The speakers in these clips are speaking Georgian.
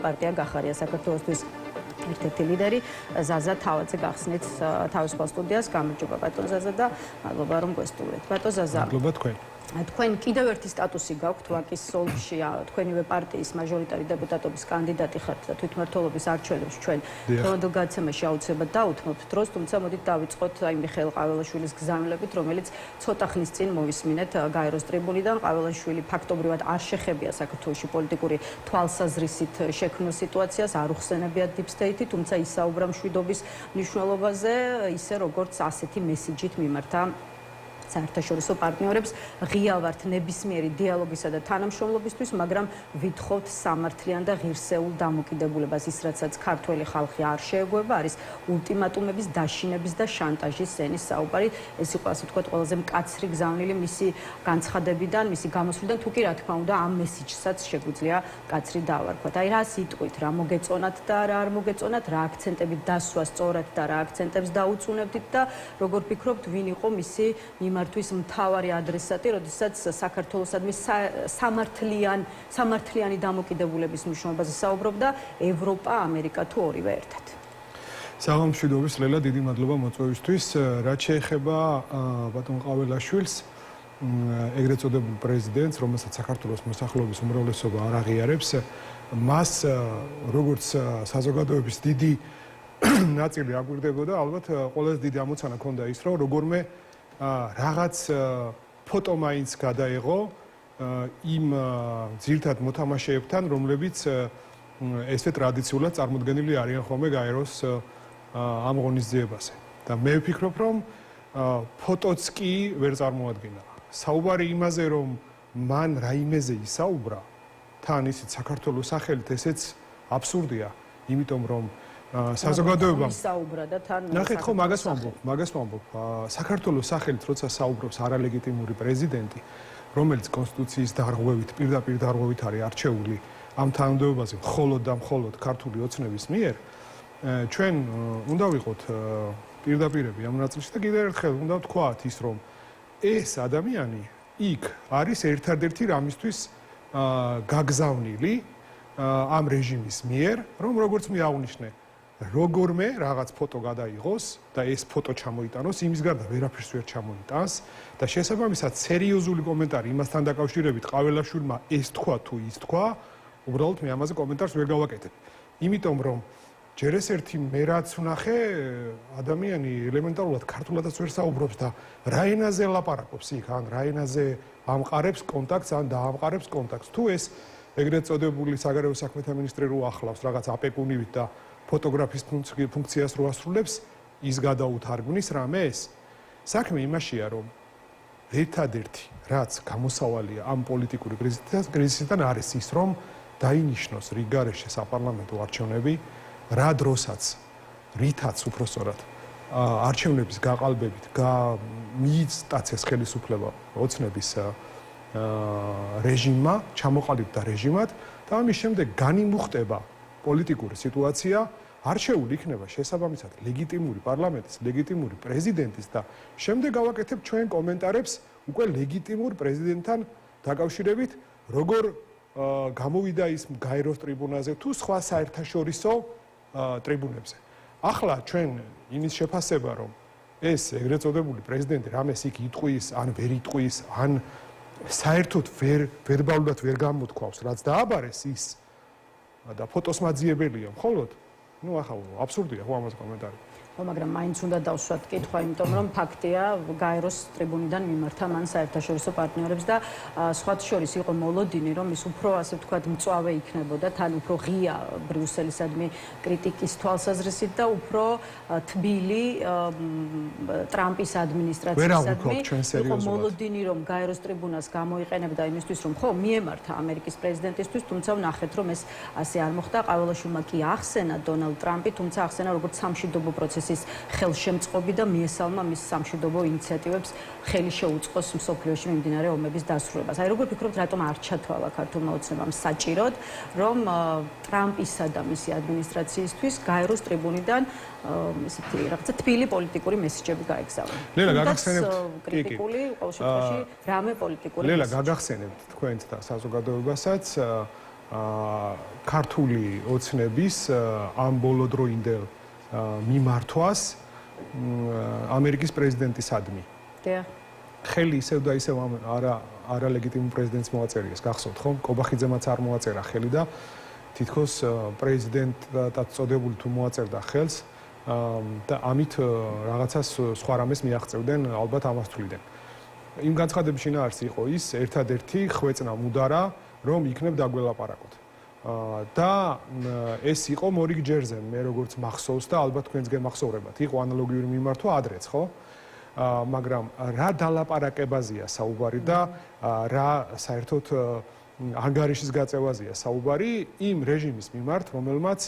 პარტია გახარია საქართველოსთვის ერთ-ერთი ლიდერი ზაზა თავაძე გახსნით თავისუფალ სტუდიას. გამარჯობა ბატონ ზაზა და მადლობა რომ გვესტუმრეთ. ბატონ ზაზა, მადლობა თქვენ. თქვენ კიდევ ერთი სტატუსი გაქვთ ვაკის ოლქში, თქვენივე პარტიის მაჟორიტარი დეპუტატობის კანდიდატი ხართ და თვითმმართველობის არჩევნებს ჩვენ დღევანდელ გადაცემაში აუცილებლად დაუთმობთ დროს, თუმცა მოდით დავიწყოთ აი მიხეილ ყაველაშვილის გზავნილებით, რომელიც ცოტა ხნის წინ მოვისმინეთ გაეროს ტრიბუნიდან. ყაველაშვილი ფაქტობრივად არ შეხებია საქართველოში პოლიტიკური თვალსაზრისით შექმნილ სიტუაციას, არ უხსენებია deep state-ი, თუმცა ისაუბრა მშვიდობის მნიშვნელობაზე, ისე როგორც ასეთი მესიჯით მიმართა საერთაშორისო პარტნიორებს. ღია ვართ ნებისმიერი დიალოგისა და თანამშრომლობისთვის, მაგრამ ვითხოვთ სამართლიან და ღირსეულ დამოკიდებულებას. ის, რაცაც ქართველი ხალხი არ შეეგუება, არის ულტიმატუმების, დაშინების და შანტაჟის ენის საუბარი. ეს იყო, ასე ვთქვათ, ყველაზე მკაცრი გზავნილი მისი განცხადებიდან, მისი გამოსვლიდან, თუ კი რა თქმა უნდა, ამ მესიჯსაც შეგვიძლია კაცრი დავარქვათ. აი რა სიტყვით, რა მოგეწონათ და რა არ მოგეწონათ, რა აქცენტებით დასვა სწორად და რა აქცენტებს დაუწუნებდით და როგორ ფიქრობთ, ვინ იყო მისი თვის მთავარი ადრესატი, როდესაც საქართველოსადმი სამართლიანი დამოკიდებულების მნიშვნელობაზე საუბრობდა ევროპა, ამერიკა თუ ორივე ერთად. საღამომშვიდობის ლელა, დიდი მადლობა მოწვევისთვის. რაც შეეხება ბატონ ყაველაშვილს, ეგრეთ წოდებულ პრეზიდენტს, რომელსაც საქართველოს მოსახლეობის უმრავლესობა არ აღიარებს, მას როგორც საზოგადოების დიდი ნაწილი აგვირდებოდა, ალბათ ყველაზე დიდი ამოცანა ჰქონდა ის, რომ როგორმე რაღაც ფოტო მაინც გადაეღო იმ ძირთად მოთამაშეებთან, რომლებიც ესე ტრადიციულად წარმოდგენილი არიან ხოლმე გაეროს ამ ღონისძიებაზე. და მე ვფიქრობ, რომ ფოტოც კი ვერ წარმოადგენა. საუბარი იმაზე, რომ მან რაიმეზე ისაუბრა, თან ისიც საქართველოს სახელით, ესეც აბსურდია, იმიტომ რომ საზოგადოებამ ისაუბრა და თან ნახეთ ხო მაგას ვამბობ საქართველოს სახელით როცა საუბრობს არალეგიტიმური პრეზიდენტი, რომელიც კონსტიტუციის დარღვევით, პირდაპირ დარღვევით არის არჩეული ამ თანამდებობაზე მხოლოდ და მხოლოდ ქართული ოცნების მიერ, ჩვენ უნდა ვიყოთ პირდაპირები ამ ნაწილში და კიდევ ერთხელ უნდა ვთქვათ ის, რომ ეს ადამიანი იქ არის ერთადერთი რამისთვის გაგზავნილი ამ რეჟიმის მიერ, რომ როგორც მე აღნიშნე, როგორმე რაღაც ფოტო გადაიღოს და ეს ფოტო ჩამოიტანოს, იმის გარდა ვერაფერს ვერ ჩამოიტანს და შესაბამისად სერიოზული კომენტარი იმასთან დაკავშირებით ყაველაშვილმა ეს თქვა თუ ის თქვა, უბრალოდ მე ამაზე კომენტარს ვერ გავაკეთებ. იმიტომ რომ ჯერ ეს ერთი მე რაც ვნახე, ადამიანი ელემენტარულად ქართულადაც ვერ საუბრობს და რა ენაზე ლაპარაკობს იქ, ან რა ენაზე ამყარებს კონტაქტს, ან დაამყარებს კონტაქტს. თუ ეს ეგრეთ წოდებული საგარეო საქმეთა მინისტრი რო ახლავს რაღაც აპეკუნივით და ფოტოგრაფის ფუნქციას რო ასრულებს, ის გადაუთარგმნის რამეს. საქმე იმაშია, რომ ერთადერთი რაც გამოსავალია ამ პოლიტიკური კრიზისიდან არის ის, რომ დაინიშნოს რიგარეშე საპარლამენტო არჩევნები, რა დროსაც, რითაც უпроსწორად არჩევნების გაყალბებით მიიწტაცეს ხელისუფლება ოცნების რეჟიმმა, ჩამოყალიბდა რეჟიმად და ამის შემდეგ განიმუხტება პოლიტიკური სიტუაცია, არჩეული იქნება შესაბამისად ლეგიტიმური პარლამენტის, ლეგიტიმური პრეზიდენტის და შემდეგ გავაკეთებ ჩვენ კომენტარებს უკვე ლეგიტიმურ პრეზიდენტთან დაკავშირებით, როგორ გამოვიდა ის გაეროს ტრიბუნაზე თუ სხვა საერთაშორისო ტრიბუნებზე. ახლა ჩვენ იმის შეფასება, რომ ეს ეგრეთ წოდებული პრეზიდენტი რამეს იქ იტყვის, ან ვერ იტყვის, ან საერთოდ ვერბალურად ვერ გამოთქვავს, რაც დააბარეს ის და ფოტოს მაძიებელია მხოლოდ, ну ახლა აბსურდია ხო ამაზე კომენტარი. ხო, მაგრამ მაინც უნდა დავსვათ კითხვა, იმიტომ რომ ფაქტია გაეროს ტრიბუნიდან მიმართა მან საერთაშორისო პარტნიორებს და სხვათ შორის იყო მოლოდინი, რომ ის უფრო ასე ვთქვათ მწვავე იქნებოდა, თან უფრო ღია ბრიუსელისადმი კრიტიკის თვალსაზრისით და უფრო თბილი ტრამპის ადმინისტრაციისადმი. იყო მოლოდინი, რომ გაეროს ტრიბუნას გამოიყენებდა იმისთვის, რომ ხო მიემართა ამერიკის პრეზიდენტისთვის, თუმცა ვნახეთ, რომ ეს ასე არ მოხდა. ყაველაშვილმა კი ახსენა დონალდ ტრამპი, თუმცა ახსენა როგორც სამშვიდობო პროცესის ხელშემწყობი და მიესალმა მის სამშვიდობო ინიციატივებს ხელი შეუწყოს მსოფლიოში მიმდინარე ომების დასრულებას. აი როგორ ფიქრობთ, რატომ არ ჩათვალა ქართულმა ოცნებამ საჭიროდ, რომ ტრამპისა და მისი ადმინისტრაციისთვის გაეროს ტრიბუნიდან ესეთი რაღაცა თბილი პოლიტიკური მესიჯები გაეგზავნონ. ლელა, გაგახსენებთ კრიტიკული ყოველ შემთხვევაში რამე პოლიტიკური ლელა, გაგახსენებთ თქვენს და საზოგადოებასაც ქართული ოცნების ამ ბოლოდროინდელ მიმართვას ამერიკის პრეზიდენტისადმი. დიახ. ხელი ისევ და ისევ არა ლეგიტიმურ პრეზიდენტს მოაწერიეს, გახსოვთ ხომ? კობახიძემაც არ მოაწერა ხელი და თითქოს პრეზიდენტად წოდებული თუ მოაწერდა ხელს და ამით რაღაცას სხვა რამეს მიაღწევდნენ, ალბათ ამას თვლიდნენ. იმ განცხადების შინაარსი იყო ის ერთადერთი ხვეწნა მუდარა, რომ იქნებ დაგველაპარაკოთ. და ეს იყო მორიგ ჯერზე, მე როგორც მახსოვს და ალბათ თქვენს გემახსოვრებათ. იყო ანალოგიური მიმართვა ადრეც, ხო? მაგრამ რა დალაპარაკებაზეა საუბარი და რა საერთოდ ანგარიშის გაწევაზეა საუბარი იმ რეჟიმის მიმართ, რომელმაც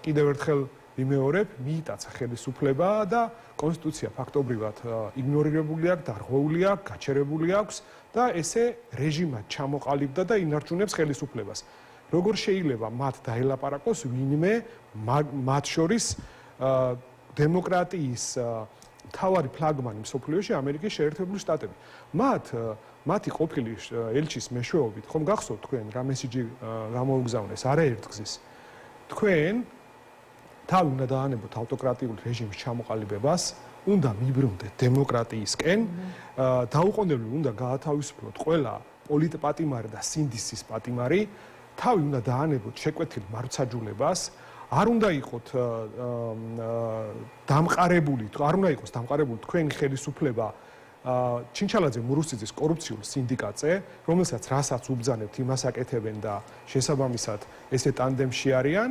კიდევ ერთხელ ვიმეორებ, მიიტაცა ხელისუფლება და კონსტიტუცია ფაქტობრივად იგნორირებული აქვს, დარღვეული აქვს, გაჩერებული აქვს და ესე რეჟიმად ჩამოყალიბდა და ინარჩუნებს ხელისუფლებას. როგორ შეიძლება მათ დაელაპარაკოს ვინმე მათ შორის დემოკრატიის თავარი ფლაგმანი მსოფლიოში ამერიკის შეერთებული შტატები. მათი ყოფილი ელჩის მეშვეობით, ხომ გახსოვთ თქვენ რა მესიჯი გამოუგზავნეს არაერთგზის. თქვენ თავი უნდა დაანებოთ ავტოკრატიული რეჟიმის ჩამოყალიბებას, უნდა მიბრუნდეთ დემოკრატიისკენ, დაუყოვნებლივ უნდა გაათავისუფლოთ ყველა პოლიტპატიმარი და სინდისის პატიმარი, თავი უნდა დაანებოთ შეკვეთილ მარცაჯულებას, არ უნდა იყოთ დამყარებული, არ უნდა იყოს დამყარებული თქვენი ხელისუფლება ჩინჩალაძე მურუსიძის კორუფციულ სინდიკატზე, რომელსაც რასაც უბძანებთ, იმას აკეთებენ და შესაბამისად ესე ტანდემში არიან,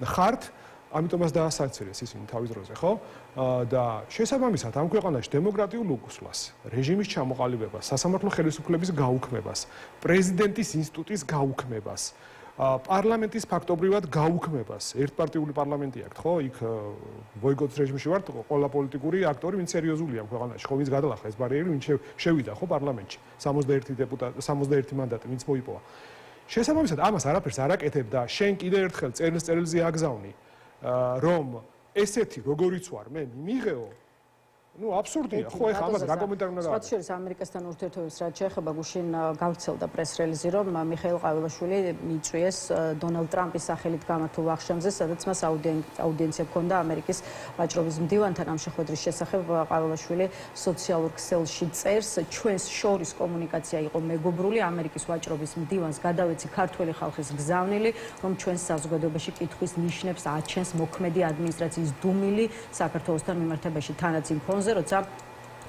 ხართ, ამიტომაც დაასაცილეს ისინი თავის დროზე, ხო? და შესაბამისად ამ ქვეყანაში დემოკრატიულ უკუსლას, რეჟიმის ჩამოყალიბებას, სასამართლო ხელისუფლების გაუქმებას, პრეზიდენტის ინსტიტუტის გაუქმებას, პარლამენტის ფაქტობრივად გაუქმებას, ერთპარტიული პარლამენტი აქვს, ხო? იქ ბოიკოტის რეჟიმში ვართ, ყველა პოლიტიკური აქტორი, ვინც სერიოზულია ამ ქვეყანაში, ხო, ვინც გადალახა ეს ბარიერი, ვინც შევიდა, ხო, პარლამენტში, 61 მანდატი, ვინც მოიპოვა. შესაბამისად, ამას არაფერს არ აკეთებ და შენ კიდევ ერთხელ წერილზე აგზავნი, რომ ესეთი როგორიც ვარ მე მიიღეო, ну აბსურდია, ხო, ეხლა ამას რა კომენტარი უნდა გააკეთო? სხვა შორის ამერიკასთან ურთიერთობებს რაც შეეხება, გუშინ გავრცელდა პრეს-რელიზი, რომ მიხეილ ყაველაშვილი მიიწვიეს დონალდ ტრამპის სახელით გამართულ ვახშამზე, სადაც მას აუდიენცია ჰქონდა ამერიკის ვაჭრობის მდივანთან ამ შეხვედრის შესახებ. ყაველაშვილი სოციალურ ქსელში წერს, ჩვენს შორის კომუნიკაცია იყო მეგობრული, ამერიკის ვაჭრობის მდივანს გადავეცი ქართველი ხალხის გზავნილი, რომ ჩვენს საზოგადოებაში კითხვის ნიშნებს აჩენს მოქმედი ადმინისტრაციის დუმილი საქართველოსთან მიმართებაში თანაც იმ ფონზე, როცა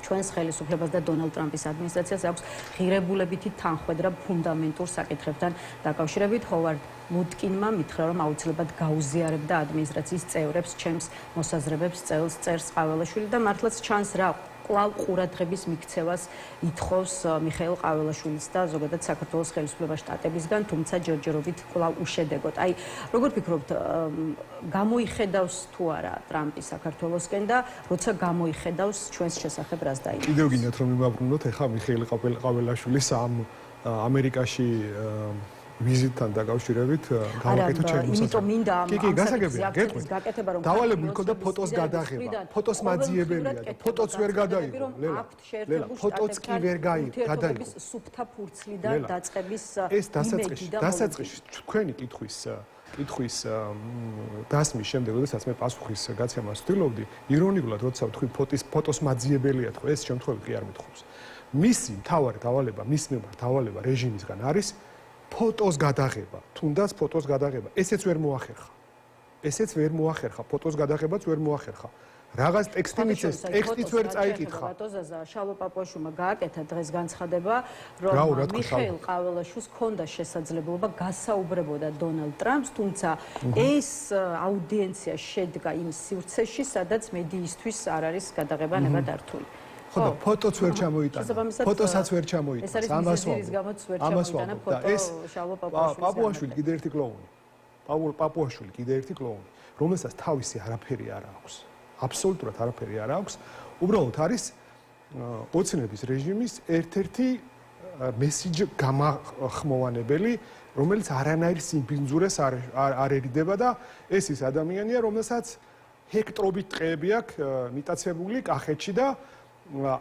ჩვენს ხელისუფლებას და დონალდ ტრამპის ადმინისტრაციას აქვს ღირებულებითი თანხმედრა ფუნდამენტურ საკითხებთან დაკავშირებით. ჰოვარდ ლუტკინმა მითხრა, რომ აუცილებლად გაუზიარებდა ადმინისტრაციის წევრებს ჩემს მოსაზრებებს წერს ყაველაშვილი და მართლაც ჩანს რა კვლავ ყურადღების მიქცევას ითხოვს მიხეილ ყაველაშვილის და ზოგადად საქართველოს ხელისუფლება შტატებისგან, თუმცა ჯერჯერობით კვლავ უშედეგოდ. აი, როგორ ფიქრობთ, გამოიხედავს თუ არა ტრამპი საქართველოსკენ და როცა გამოიხედავს ჩვენს შესახებ რას დაიწყოს? კიდევ გინდათ რომ იმაბრუნოთ ეხლა მიხეილ ყაველაშვილის ამ ამერიკაში ვიზიტთან დაკავშირებით გავაკეთო ჩემი მოსაზრება. იმიტომ მინდა კი, გასაგებია, გაკეთება რომ დავალებული მქონდა ფოტოს გადაღება. ფოტოს მაძიებელია და ფოტოც ვერ გადაიღო. ლელა, ფოტოც კი ვერ გადაიღო. სუფთა ფურცლიდან დაწყების ეს დასაწყისში თქვენი კითხვის დასმის შემდეგ, როდესაც მე პასუხის გაცემას ვთვლობდი, ირონიულად როცა ვთქვი ფოტოს მაძიებელია თქო, ეს შემთხვევით კი არ მithხოვს. მისი მთავარი დავალება, მის მიმართ დავალება რეჟიმისგან არის ფოტოს გადაღება, თუნდაც ფოტოს გადაღება. ესეც ვერ მოახერხა. ესეც ვერ მოახერხა, ფოტოს გადაღებაც ვერ მოახერხა. რაღაც ტექსტი მიცეს, ტექსტიც ვერ წაიკითხა. შალვა პაპუაშვილმა გააკეთა დღეს განცხადება, რომ მიხეილ ყაველაშვილს ჰქონდა შესაძლებლობა გასაუბრებოდა დონალდ ტრამპს, თუმცა ეს აუდიენცია შედგა იმ სივრცეში, სადაც მედიისთვის არ არის გადაღება ნებადართული. ხო და ფოტოც ვერ ჩამოიტანა. ფოტოსაც ვერ ჩამოიტანა. ამას ვამბობ. და ეს პაპუაშვილი კიდე ერთი კლოუნი. პაპუაშვილი კიდე ერთი კლოუნი, რომელსაც თავისი არაფერი არ აქვს. აბსოლუტურად არაფერი არ აქვს. უბრალოდ არის ოცნების რეჟიმის ერთ-ერთი მესიჯ გამახმოვანებელი, რომელიც არანაირ სიმბინძურეს არ ერიდება და ეს ის ადამიანია, რომელსაც ჰექტრობით ტყეები აქვს მიტაცებული კახეთში და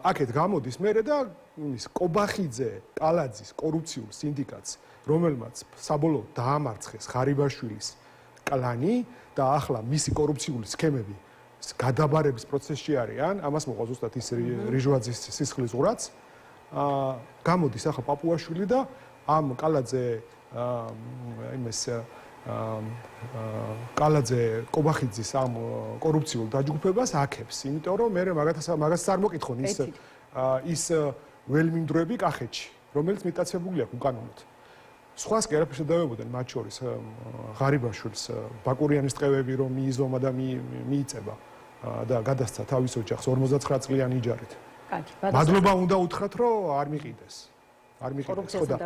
აქეთ გამოდის მერე და ის კობახიძე, კალაძის კორუფციულ სინდიკატს რომელმაც საბოლოოდ დაამარცხეს ღარიბაშვილის კლანი და ახლა მისი კორუფციული სქემები გადაბარების პროცესში არიან, ამას მოყვა ზუსტად ის რიჟვაძის სისხლის ღურაც. გამოდის ახლა პაპუაშვილი და ამ კალაძე კალაძე კობახიძის ამ კორუფციულ დაჯგუფებას აქებს, იმიტომ რომ მე მაგას არ მოკითხონ ის ველმინდვრები კახეთში, რომელიც მიტაცებული აქვს უკანონოდ. სხვას კი არაფერს დავებოდნენ, მათ შორის ღარიბაშვილს ბაკურიანის ტყევები რომ მიიზომა და მიიწება და გადასცა თავის ოჯახს 59 წლიანი იჯარით. მადლობა უნდა უთხრათ, რომ არ მიყიდეს. არ მიყიდეს ხო და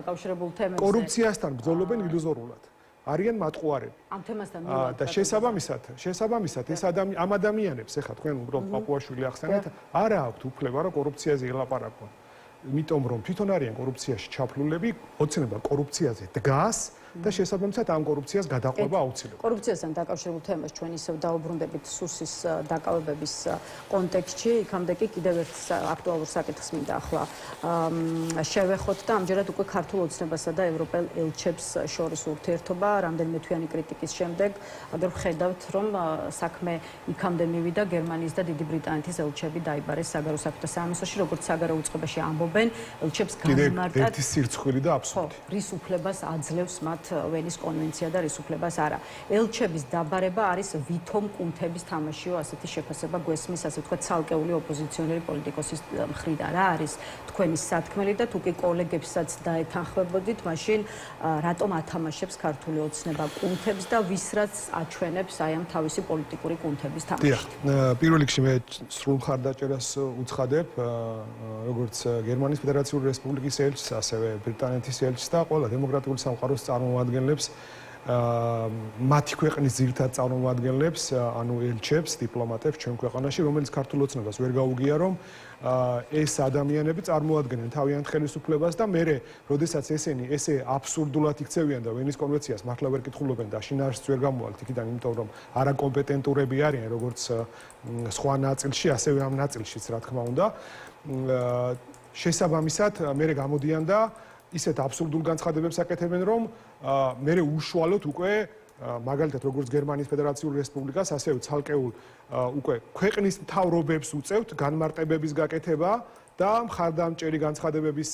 კორუფციასთან ბრძოლობენ ილუზორულად. არიან მატყუარები. ამ თემასთან და შესაბამისად ეს ამ ადამიანებს ეხლა თქვენ უბრალოდ პაპუაშვილი ახსენეთ, არა აქვთ უფლება რომ კორუფციაზე ელაპარაკონ. იმიტომ რომ თვითონ არიან კორუფციაში ჩაფლულები, ოცნება კორუფციაზე დგას და შესაბამისად ამ კორუფციას გადაყვება აუცილებლად. კორუფციასთან დაკავშირებულ თემას ჩვენ ისევ დაუბრუნდებით სუსის დაკავებების კონტექსტში, იქამდე კი კიდევ ერთ აქტუალურ საკითხს მინდა ახლა შევეხოთ და ამჯერად უკვე ქართულ ოცნებასა და ევროპელ ელჩებს შორის ურთიერთობა, რამდენიმე თვიანი κρიტიკის შემდეგ, აგერ ვხედავთ, რომ საქმე იქამდე მივიდა, გერმანიის და დიდი ბრიტანეთის ელჩები დაიბარეს საგარეო საქმეთა სამინისტროში, როგორც საგარეო უწყებაში ამბობენ, ელჩებს გამიმარტათ ერთი სირცხვილი და აბსურდი. რის უფლებას აძლევს მათ ვენის კონვენცია და რის უფლებას არა. ელჩების დაბარება არის ვითომ კუნთების თამაშიო, ასეთი შეფასება გვესმის, ასე ვთქვათ, ცალკეული ოპოზიციონერი პოლიტიკოსის მხრიდან. რა არის თქვენი სათქმელი და თუ კი კოლეგებსაც დაეთანხმებოდით, მაშინ რატომ ათამაშებს ქართული ოცნება კუნთებს და ვის რაც აჩვენებს აი ამ თავისი პოლიტიკური კუნთების თამაში? პირველ რიგში მე სრულ მხარდაჭერას უცხადებ, როგორც გერმანიის ფედერაციული რესპუბლიკის ელჩს, ასევე ბრიტანეთის ელჩს და ყველა დემოკრატიული სამყაროს წარმომადგენლებს, მათი ქვეყნის ძირითად წარმომადგენლებს, ანუ ელჩებს, დიპლომატებს ჩვენ ქვეყანაში, რომელიც ქართულ ოცნებას ვერ გაუგია, რომ ეს ადამიანები წარმოადგენენ თავიანთ ხელისუფლებას და მერე, როდესაც ესენი ესე აბსურდულად იქცევიან და ვენის კონვენციას მართლა ვერ კითხულობენ და შინაარსს ვერ გამოვალთ იქიდან, იმიტომ რომ არაკომპეტენტურები არიან, როგორც სხვა ნაწილში, ასევე ამ ნაწილშიც, რა თქმა უნდა. შესაბამისად, მერე გამოდიან და ისეთ აბსურდულ განცხადებებს აკეთებენ, რომ მერე უშუალოდ უკვე მაგალითად როგორც გერმანიის ფედერაციული რესპუბლიკას, ასევე ცალკეულ უკვე ქვეყნის მთავრობებს უწევთ განმარტებების გაკეთება და მხარდამჭერი განცხადებების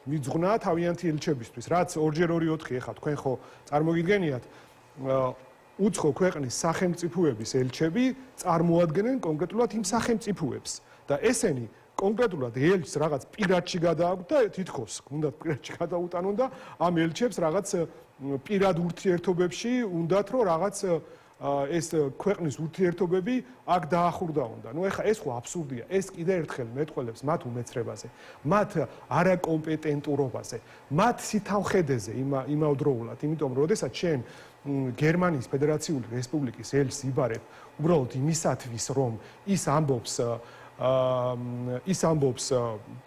მიძღვნა თავიანთი ელჩებისთვის, რაც 2x2 ეხლა თქვენ ხო წარმოგიდგენიათ, უცხო ქვეყნის სახელმწიფოების ელჩები წარმოადგენენ კონკრეტულად იმ სახელმწიფოებს და ესენი კონკრეტულად ელჩს რაღაც პირადში გადააქვთ და თითქოს უნდათ პირადში გადაუტანონ და ამ ელჩებს რაღაც პირად ურთიერთობებში უნდათ რომ რაღაც ეს ქვეყნის ურთიერთობები აქ დაახურდაონ და ნუ ეხლა ეს ხო აბსურდია, ეს კიდე ერთხელ მეტყველებს მათ უმეცრებაზე, მათ არაკომპეტენტურობაზე, მათ სითანხმედეზე იმავდროულად, იმიტომ რომ როდესაც შენ გერმანიის ფედერაციული რესპუბლიკის ელჩს იბარებ უბრალოდ იმისათვის რომ ის ამბობს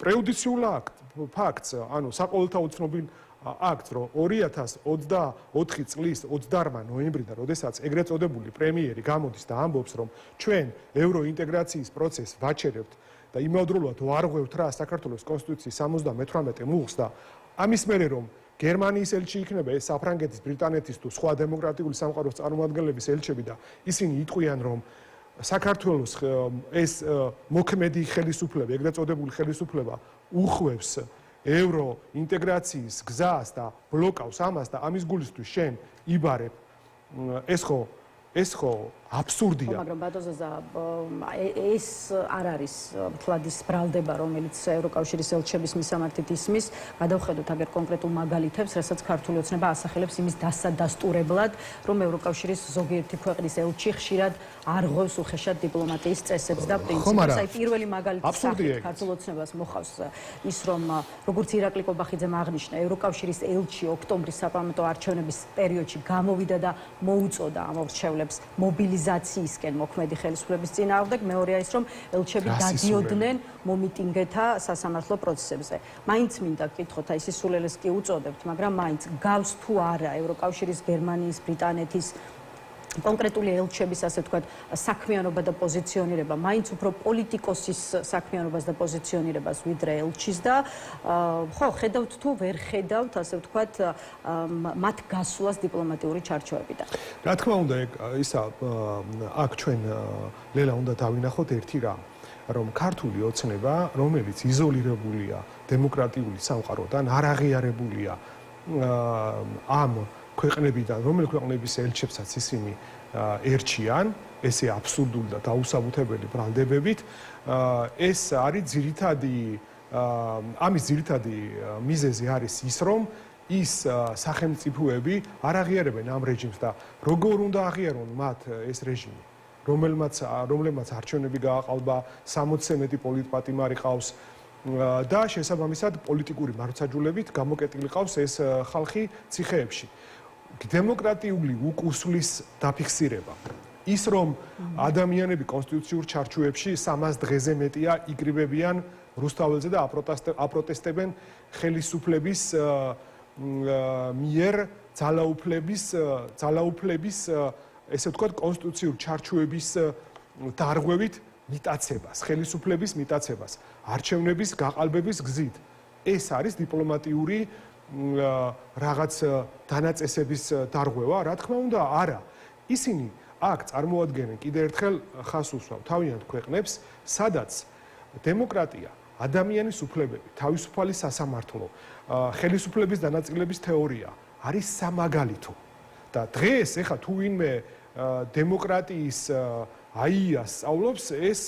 პრეუდიციულ ფაქტს, ანუ საყოველთაო ცნობილ აქტს, რომ 2024 წლის 28 ნოემბრიდან, როდესაც ეგრეთ წოდებული პრემიერი გამოდის და ამბობს, რომ ჩვენ ევროინტეგრაციის პროცესს ვაჩერებთ და იმავდროულად ვარღვევთ რა საქართველოს კონსტიტუციის 78 მუხლს და ამის მერე რომ გერმანიის ელჩი იქნება ეს საფრანგეთის, ბრიტანეთის თუ სხვა დემოკრატიული სამყაროს წარმომადგენლების ელჩები და ისინი იტყვიან, რომ საქართველოს ეს მოქმედი ხელისუფლება, ეგრეთ წოდებული ხელისუფლება უხვევს ევროინტეგრაციის გზას და ბლოკავს ამას და ამის გულისთვის შენ იბარებ ეს ხო აბსურდია. მაგრამ ბატონზა ეს არ არის მთლად ის ბრალდება, რომელიც ევროკავშირის ელჩების მისამართით ისმის. გადავხედოთ აგერ კონკრეტულ მაგალითებს, რასაც ქართული ოცნება ასახელებს იმის დასადასტურებლად, რომ ევროკავშირის ზოგიერთი ქვეყნის ელჩი ხშირად არღვევს უხეშად დიპლომატიის წესებს და პრინციპებს. აი პირველი მაგალითი სახით ქართულ ოცნებას მოხავს ის, რომ როგორც ირაკლი კობახიძემ აღნიშნა, ევროკავშირის ელჩი ოქტომბრის საპარლამენტო არჩევნების პერიოდში გამოვიდა და მოუწოდა ამ მრჩევლებს მობილიზაციისკენ მოქმედი ხელისუფლების წინააღმდეგ. მეორეა ის, რომ ელჩები დადიოდნენ მომიტინგეთა სასამართლო პროცესებზე. მაინც მინდა გკითხოთ, აი სისულელეს კი უწოდებთ, მაგრამ მაინც გავს თუ არა ევროკავშირის, გერმანიის, ბრიტანეთის კონკრეტული ელჩების, ასე ვთქვათ, საქმიანობა და პოზიციონირება, მაინც უფრო პოლიტიკოსის საქმიანობას და პოზიციონირებას ვიდრე ელჩის და ხო, ხედავთ თუ ვერ ხედავთ, ასე ვთქვათ, მათ გასვლას დიპლომატიური ჩარჩოებიდან. რა თქმა უნდა, ისა აქ ჩვენ ლელა უნდა დავინახოთ ერთი რამ, რომ ქართული ოცნება, რომელიც იზოლირებულია დემოკრატიული სამყაროდან, არ აღიარებულია ამ ქვეყნებიდან, რომელი ქვეყნების ელჩებსაც ისინი ერჩიან, ესე აბსურდული და დაუსაბუთებელი ბრალდებებით, ეს არის ამის ძირითადი მიზეზი არის ის, რომ ის სახელმწიფოები არ აღიარებენ ამ რეჟიმს და როგორ უნდა აღიარონ მათ ეს რეჟიმი, რომლებმაც არჩევნები გააყალბა, 60-ზე მეტი პოლიტპატიმარი ყავს და შესაბამისად პოლიტიკური მარცხაჯულებით გამოკეტილი ყავს ეს ხალხი ციხეებში. დემოკრატიული უკუსვლის დაფიქსირება. ის რომ ადამიანები კონსტიტუციურ ჩარჩოებში 300 დღეზე მეტია იკრიბებიან რუსთაველზე და აპროტესტებენ ხელისუფლების მიერ ძალაუფლების ესე ვთქვათ კონსტიტუციურ ჩარჩოების დარღვევით მიტაცებას, ხელისუფლების მიტაცებას, არჩევნების გაყალბების გზით. ეს არის დიპლომატიური რაღაც დანაწესების დარღვევა, რა თქმა უნდა, არა. ისინი აქ წარმოადგენენ კიდევ ერთხელ ხას უსვამ თავიანთ ქვეყნებს, სადაც დემოკრატია, ადამიანის უფლებები, თავისუფალი სასამართლო, ხელისუფლების დანაწილების თეორია არის სამაგალითო. და დღეს ეხა თუ ვინმე დემოკრატიის აიას სწავლობს, ეს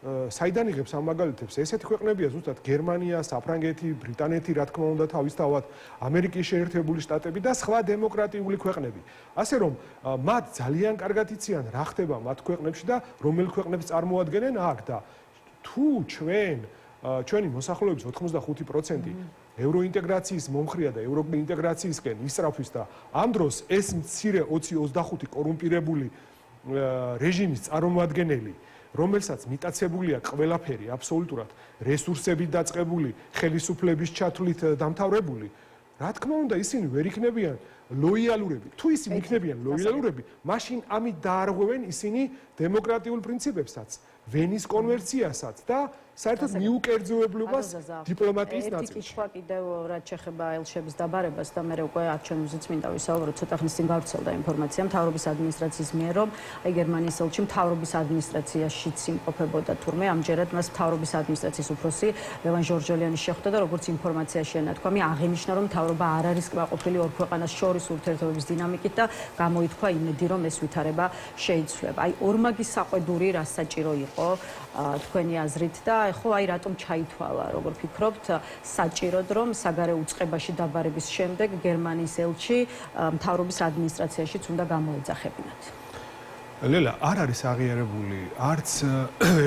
საიდან იღებს ამ მაგალითებს? ესეთი ქვეყნებია ზუსტად გერმანია, საფრანგეთი, ბრიტანეთი, რა თქმა უნდა, თავისთავად ამერიკის შეერთებული შტატები და სხვა დემოკრატიული ქვეყნები. ასე რომ მათ ძალიან კარგად იციან რა ხდება მათ ქვეყნებში და რომელ ქვეყნებს წარმოადგენენ აქ და თუ ჩვენი მოსახლეობის 85% ევროინტეგრაციის მომხრია და ევროინტეგრაციისკენ ისწრაფვის და ამ დროს ეს მცირე 20-25 კორუმპირებული რეჟიმის წარმომადგენელი, რომელსაც მიტაცებულია ყველაფერი აბსოლუტურად რესურსებით დაწყებული, ხელისუფლების ჩათვლით დამთავრებული, რა თქმა უნდა, ისინი ვერ იქნებიან ლოიალურები. თუ ისინი იქნებიან ლოიალურები, მაშინ ამით დაარღვევენ ისინი დემოკრატიულ პრინციპებსაც, ვენის კონვენციასაც და საერთოდ მიუკერძოებლობას დიპლომატიის ნაწილში. ერთი კითხვა კიდევ რაც შეეხება ელჩების დაბარებას და მე უკვე არჩევნებზე წმინდა ვისაუბროთ, ცოტა ხნის წინ გავრცელდა ინფორმაცია მთავრობის ადმინისტრაციის მიერ, რომ აი გერმანიის ელჩი მთავრობის ადმინისტრაციაშიც იმყოფებოდა თურმე, ამჯერად მას მთავრობის ადმინისტრაციის უფროსი ლევან ჟორჟოლიანი შეხვდა და როგორც ინფორმაცია შეენათქვა, აღინიშნა, რომ მთავრობა არ არის კმაყოფილი ორ ქვეყანას შორის ურთიერთობების დინამიკით და გამოითქვა იმედი, რომ ეს ვითარება შეიცვლება. აი ორმაგი საყვედური რა საჭირო იყო თქვენი აზრით და ხო აი რატომ ჩაითვალა, როგორ ფიქრობთ, საჭიროდ რომ საგარეო უწყებაში დაბარების შემდეგ გერმანიის ელჩი მთავრობის ადმინისტრაციაშიც უნდა გამოეძახებინათ? ლელა, არ არის აღიარებული არც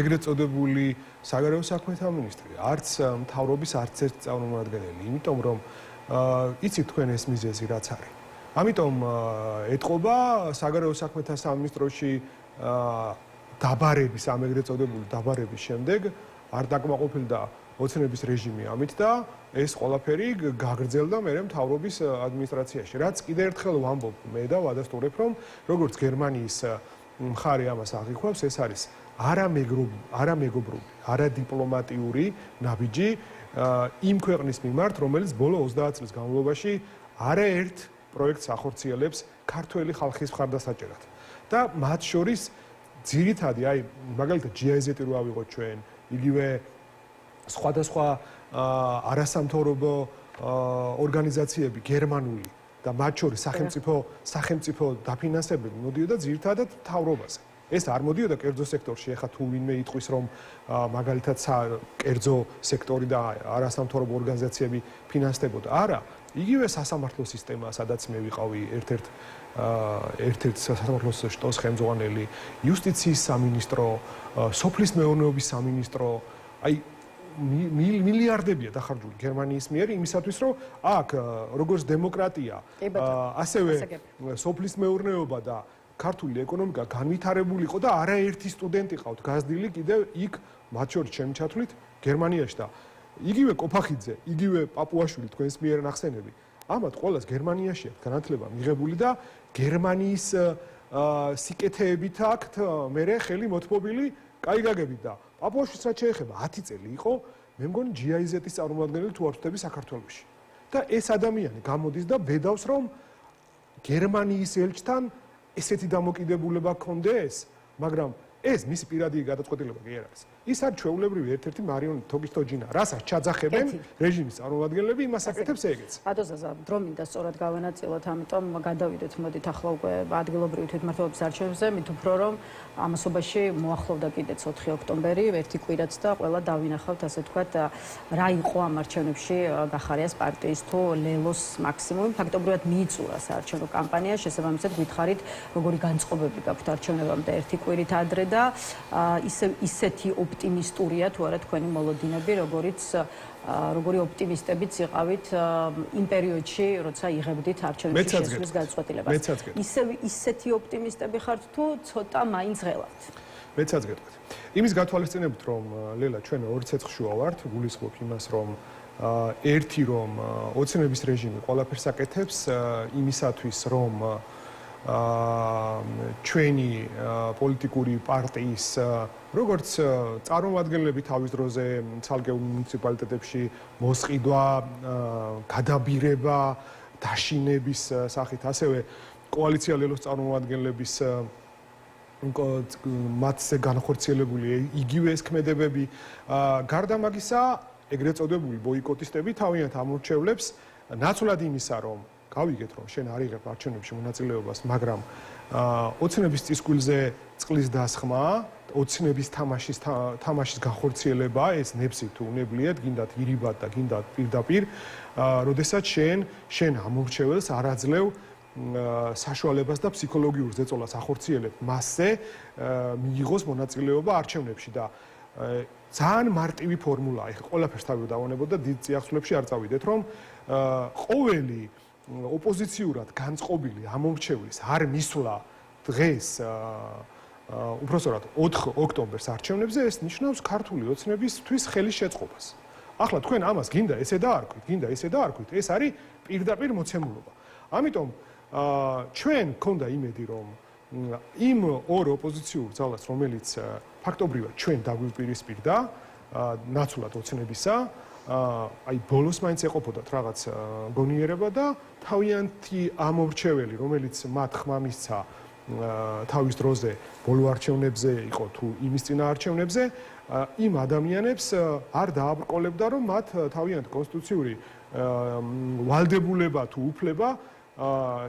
ეგრეთ წოდებული საგარეო საქმეთა მინისტრი, არც მთავრობის არც ერთ წარმომადგენელი, იმიტომ რომ იცით თქვენ ეს მიზეზი რაც არის. ამიტომ ეთყობა საგარეო საქმეთა სამინისტროში დაბარების, ამ ეგრეთ წოდებული დაბარების შემდეგ არ დაკმაყოფილდა ოცნების რეჟიმი ამით და ეს ყველაფერი გაგრძელდა მერე მთავრობის ადმინისტრაციაში. რაც კიდევ ერთხელ ვამბობ მე და ვადასტურებ, რომ როგორც გერმანიის მხარე ამას აღიქვავს, ეს არის არამეგობრული, არადიპლომატიური ნაბიჯი იმ ქვეყნის მიმართ, რომელიც ბოლო 30 წლის განმავლობაში არაერთ პროექტს ახორციელებს ქართველი ხალხის მხარდასაჭერად. და მათ შორის ძირითადი, აი მაგალითად GIZ-ი რო ავიღოთ ჩვენ, იგივე სხვადასხვა არასამთავრობო ორგანიზაციები გერმანული და მათ შორის სახელმწიფო დაფინანსებები მოდიოდა ძირითადად მთავრობაზე. ეს არ მოდიოდა კერძო სექტორში, ეხლა თუ ვინმე იტყვის, რომ მაგალითად კერძო სექტორი და არასამთავრობო ორგანიზაციები ფინანსდებოდა. არა, იგივე სასამართლო სისტემა, სადაც მე ვიყავი ერთ-ერთ სასამართლო შტოს ხელმძღვანელი, იუსტიციის სამინისტრო, სოფლის მეურნეობის სამინისტრო, აი მილიარდებია დახარჯული გერმანიის მიერ იმისათვის, რომ აქ როგორც დემოკრატია, ასევე სოფლის მეურნეობა და ქართული ეკონომიკა განვითარებულიყო და არაერთი სტუდენტი ყავთ გაზრდილი კიდევ იქ მათ შორის ჩემი ჩათვლით გერმანიაში და იგივე კოფახიძე, იგივე პაპუაშვილი თქვენს მიერ ნახსენები. ამათ ყველას გერმანიაში აქვს განათლება მიღებული და გერმანიის სიკეთეებით აქვთ მერე ხელი მოთმობილი კაი გაგებით და პაპუაშვილს რაც შეეხება 10 წელი იყო მე მგონი GIZ-ის წარმომადგენელი თუ არ ვთქვი საქართველოში და ეს ადამიანი გამოდის და ბედავს რომ გერმანიის ელჩთან ესეთი დამოკიდებულება ჰქონდეს მაგრამ ეს მისი პირადი გადაწყვეტილება კი არ არის. ის არის ჩვეულებრივი ერთ-ერთი მარიონეტი თოგის-თოჯინა, რასაც ჩაძახებენ რეჟიმის წარმომადგენლები, იმას აკეთებს ეგეც. ბატონზაზა, დრო მინდა სწორად გავანაწილოთ, ამიტომ გადავიდეთ მოდით ახლა უკვე ადგილობრივი თვითმმართველობის არჩევნებზე, მით უფრო რომ ამასობაში მოახლოვდა კიდეც 4 ოქტომბერი, ერთი კვირაც და ყველა დავინახავთ, ასე ვთქვათ, რა იყო ამ არჩევნებში გახარიას პარტიის თუ ლელოს მაქსიმუმი, ფაქტობრივად მიიწურა საარჩევნო კამპანია, შესაბამისად გითხარით, როგორი განწყობები გაქვთ არჩევნებამდე ერთი კვირით ადრე და ისეთი ოპტიმისტურია თუ არა თქვენი მოლოდინები, როგორი ოპტიმისტებიც იყავით იმ პერიოდში, როცა იღებდით არჩევნებში შესვლის გადაწყვეტილებას. ისეთი ოპტიმისტები ხართ თუ ცოტა მაინც ღელავთ? მეცაც გეტყვით. იმის გათვალისწინებით, რომ ლელა ჩვენ ორი ცეცხლშუა ვართ, გულისხმობ იმას, რომ ერთი რომ ოცნების რეჟიმი ყველაფერს აკეთებს იმისათვის, რომ ჩვენი პოლიტიკური პარტიის როგორც წარმომადგენლები თავის დროზე ცალკეულ მუნიციპალიტეტებში მოსყიდვა, გადაბირება, დაშინების სახით, ასევე კოალიცია ლელოს წარმომადგენლების მათზე განხორციელებული იგივე ეს ქმედებები, გარდა მაგისა, ეგრეთ წოდებული ბოიკოტისტები თავიანთ ამორჩევლებს ნაცვლად იმისა, რომ გავიგეთ რომ შენ არ იღებ არჩევნებში მონაწილეობას, მაგრამ ოცნების წისქვილზე წყლის დასხმა, ოცნების თამაშის განხორციელება, ეს ნებსით თუ უნებლიეთ, გინდათ ირიბად და გინდათ პირდაპირ, როდესაც შენ ამორჩეველს არ აძლევ საშუალებას და ფსიქოლოგიურ ზეწოლას ახორციელებ მასზე მიიღოს მონაწილეობა არჩევნებში და ძალიან მარტივი ფორმულაა. ეხლა ყველაფერს თავი დავანებოთ და დიდ წიაღისეულებში არ წავიდეთ, რომ ყოველი ოპოზიციურად განწყობილი ამორჩევლის არ მისვლა დღეს უბრალოდ 4 ოქტომბერს არჩევნებზე ეს ნიშნავს ქართული ოცნებისთვის ხელის შეწყობას. ახლა თქვენ ამას გინდა ესე დაარქვით, ეს არის პირდაპირ მოცემულობა. ამიტომ ჩვენ გქონდა იმედი რომ იმ ორ ოპოზიციურ ძალას, რომელიც ფაქტობრივად ჩვენ დაგვიპირისპირდა ნაცვლად ოცნებისა, აი ბოლოს მაინც ეყოფოდათ რაღაც გონიერება და თავიანთი ამორჩეველი, რომელიც მათ ხმამისცა თავის დროზე ბოლო არჩევნებზე იყო თუ იმის წინა არჩევნებზე, იმ ადამიანებს არ დააბრკოლებდა, რომ მათ თავიანთი კონსტიტუციური ვალდებულება თუ უფლება